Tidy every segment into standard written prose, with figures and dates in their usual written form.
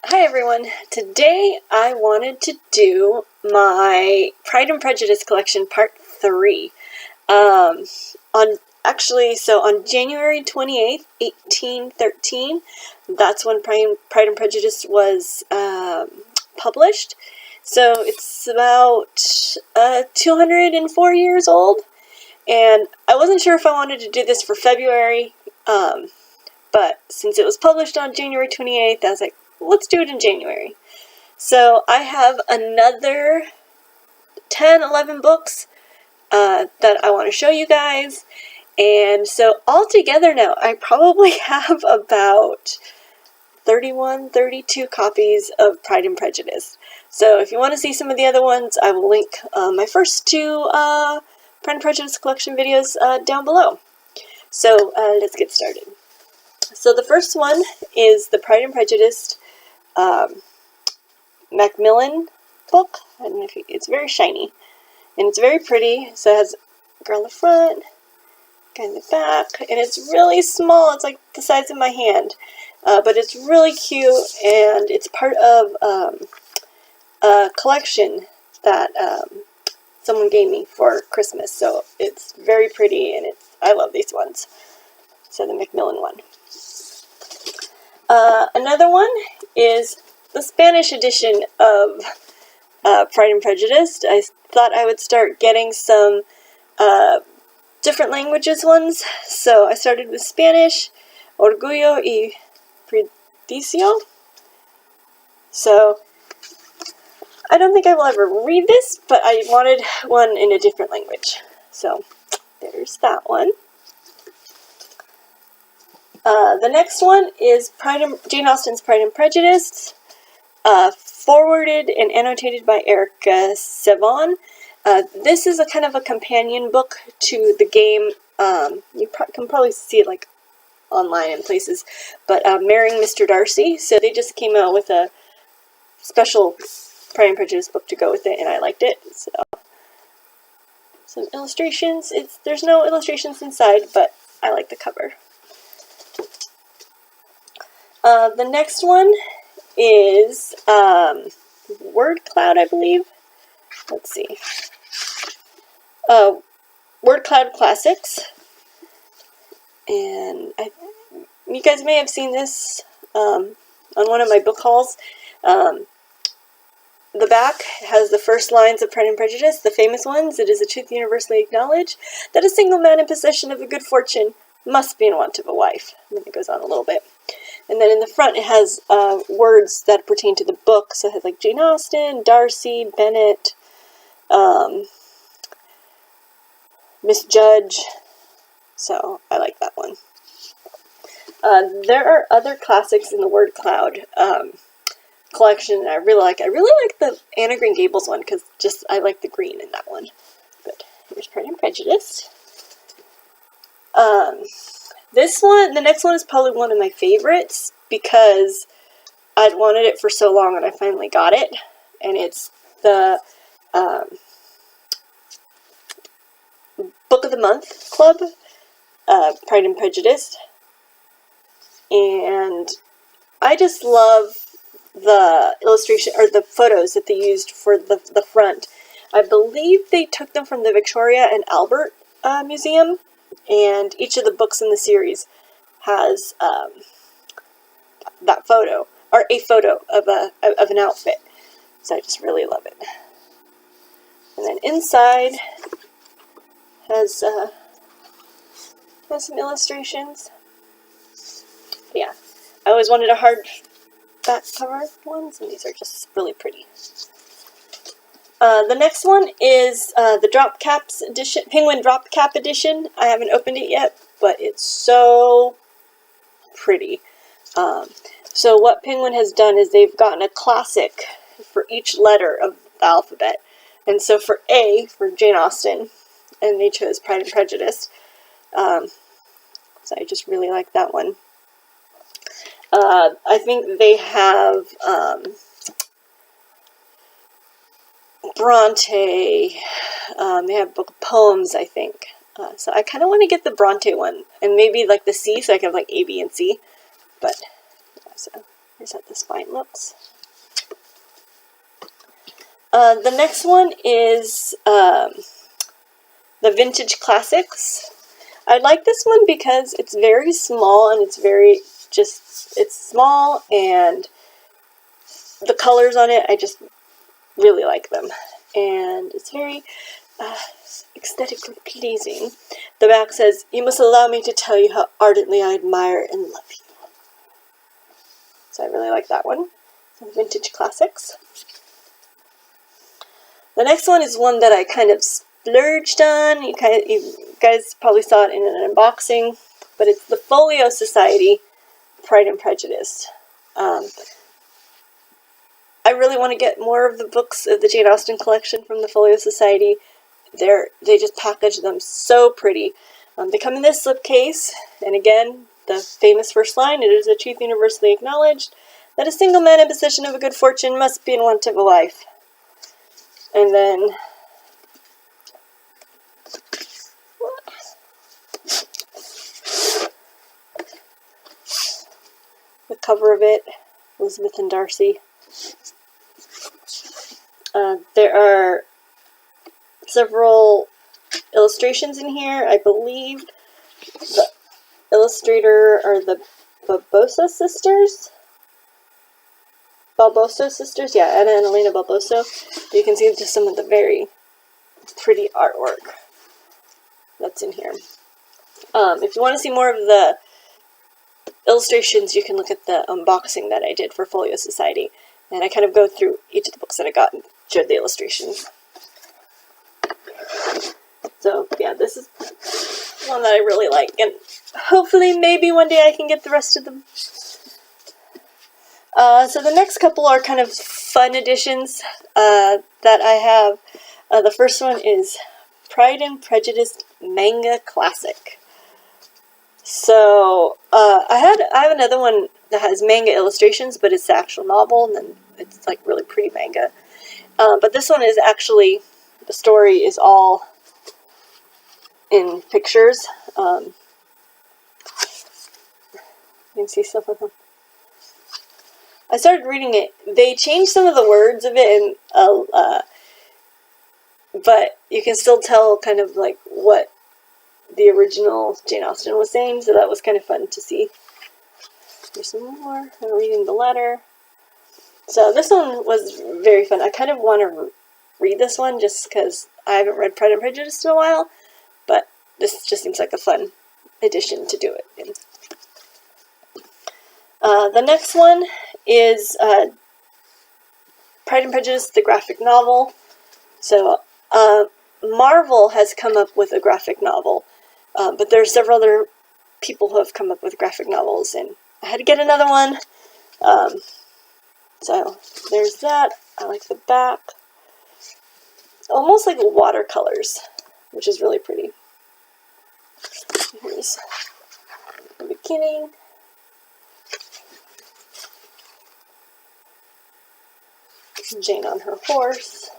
Hi everyone! Today I wanted to do my Pride and Prejudice collection part 3. On January 28th, 1813, that's when Pride and Prejudice was published. So it's about 204 years old, and I wasn't sure if I wanted to do this for February, but since it was published on January 28th, I was like, let's do it in January. So I have another 10-11 books that I want to show you guys. And so altogether now, I probably have about 31-32 copies of Pride and Prejudice. So if you want to see some of the other ones, I will link my first two Pride and Prejudice collection videos down below. So let's get started. So the first one is the Pride and Prejudice Macmillan book. I don't know if it's very shiny, and it's very pretty. So it has a girl in the front, guy in the back, and it's really small. It's like the size of my hand, but it's really cute, and it's part of a collection that someone gave me for Christmas. So it's very pretty, and I love these ones. So the Macmillan one. Another one is the Spanish edition of Pride and Prejudice. I thought I would start getting some different languages ones, so I started with Spanish, Orgullo y Prejuicio. So I don't think I will ever read this, but I wanted one in a different language. So there's that one. The next one is Jane Austen's Pride and Prejudice, forwarded and annotated by Erica Sevon. This is a kind of a companion book to the game. You can probably see it like online in places, but Marrying Mr. Darcy. So they just came out with a special Pride and Prejudice book to go with it, and I liked it. So some illustrations. There's no illustrations inside, but I like the cover. The next one is Word Cloud, I believe. Let's see. Word Cloud Classics. And you guys may have seen this on one of my book hauls. The back has the first lines of Pride and Prejudice, the famous ones. It is a truth universally acknowledged that a single man in possession of a good fortune must be in want of a wife. And then it goes on a little bit. And then in the front it has words that pertain to the book. So it has like Jane Austen, Darcy, Bennet, Miss Judge. So I like that one. There are other classics in the Word Cloud collection that I really like. I really like the Anne of Green Gables one because I like the green in that one. But here's Pride and Prejudice. This one, the next one is probably one of my favorites because I'd wanted it for so long and I finally got it. And it's the Book of the Month Club, Pride and Prejudice. And I just love the illustration, or the photos that they used for the front. I believe they took them from the Victoria and Albert Museum. And each of the books in the series has that photo, or a photo of an outfit. So I just really love it. And then inside has some illustrations. But yeah, I always wanted a hardback cover ones, and these are just really pretty. The next one is the Drop Caps edition, Penguin Drop Cap edition. I haven't opened it yet, but it's so pretty. So what Penguin has done is they've gotten a classic for each letter of the alphabet. And so for A, for Jane Austen, and they chose Pride and Prejudice. So I just really like that one. I think they have Bronte, they have a book of poems, I think. So I kind of want to get the Bronte one, and maybe like the C, so I can have like A, B, and C. But, yeah, so Here's how the spine looks. The next one is the Vintage Classics. I like this one because it's very small and it's small, and the colors on it, I just really like them. And it's very aesthetically pleasing. The back says, "You must allow me to tell you how ardently I admire and love you." So I really like that one. Some Vintage Classics. The next one is one that I kind of splurged on. You guys probably saw it in an unboxing, but it's the Folio Society, Pride and Prejudice. I really want to get more of the books of the Jane Austen collection from the Folio Society. They just package them so pretty. They come in this slipcase, and again, the famous first line, "It is a truth universally acknowledged that a single man in possession of a good fortune must be in want of a wife." And then the cover of it, Elizabeth and Darcy. There are several illustrations in here. I believe the illustrator are the Balboso sisters, yeah, Anna and Elena Balboso. You can see just some of the very pretty artwork that's in here. If you want to see more of the illustrations, you can look at the unboxing that I did for Folio Society, and I kind of go through each of the books that I got and showed the illustrations. So yeah, this is one that I really like, and hopefully maybe one day I can get the rest of them. So the next couple are kind of fun editions that I have. The first one is Pride and Prejudice Manga Classic. So I have another one that has manga illustrations, but it's the actual novel, and then it's like really pretty manga. But this one is actually, the story is all in pictures. You can see some of them. I started reading it. They changed some of the words of it, and but you can still tell kind of like what the original Jane Austen was saying, so that was kind of fun to see. There's some more. I'm reading the letter. So this one was very fun. I kind of want to read this one just because I haven't read Pride and Prejudice in a while, but this just seems like a fun edition to do it in. The next one is Pride and Prejudice, the graphic novel. So Marvel has come up with a graphic novel, but there are several other people who have come up with graphic novels, and I had to get another one. So there's that. I like the back. Almost like watercolors, which is really pretty. Here's the beginning. Jane on her horse.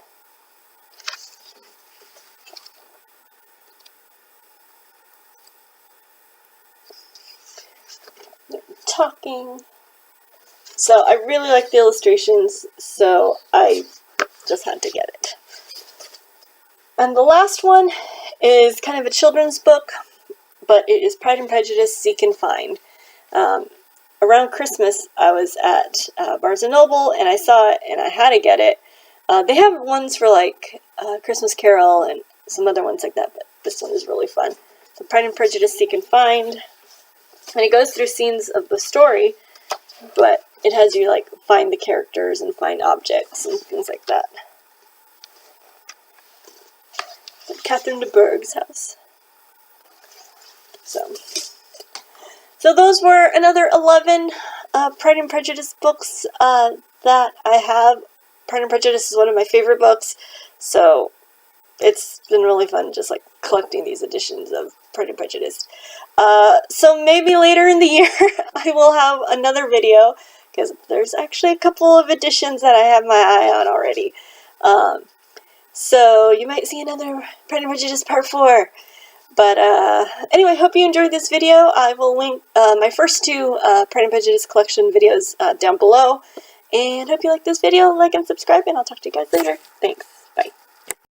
They're talking. So I really like the illustrations, so I just had to get it. And the last one is kind of a children's book, but it is Pride and Prejudice Seek and Find. Around Christmas, I was at Barnes & Noble, and I saw it, and I had to get it. They have ones for, like, Christmas Carol and some other ones like that, but this one is really fun. So Pride and Prejudice Seek and Find. And it goes through scenes of the story, but it has you, like, find the characters and find objects and things like that. At Catherine de Bourgh's house. So those were another 11 Pride and Prejudice books that I have. Pride and Prejudice is one of my favorite books, so it's been really fun just like collecting these editions of Pride and Prejudice. So maybe later in the year I will have another video, because there's actually a couple of editions that I have my eye on already. So you might see another Pride and Prejudice Part 4. But anyway, hope you enjoyed this video. I will link my first two Pride and Prejudice collection videos down below. And hope you like this video. Like and subscribe, and I'll talk to you guys later. Thanks. Bye.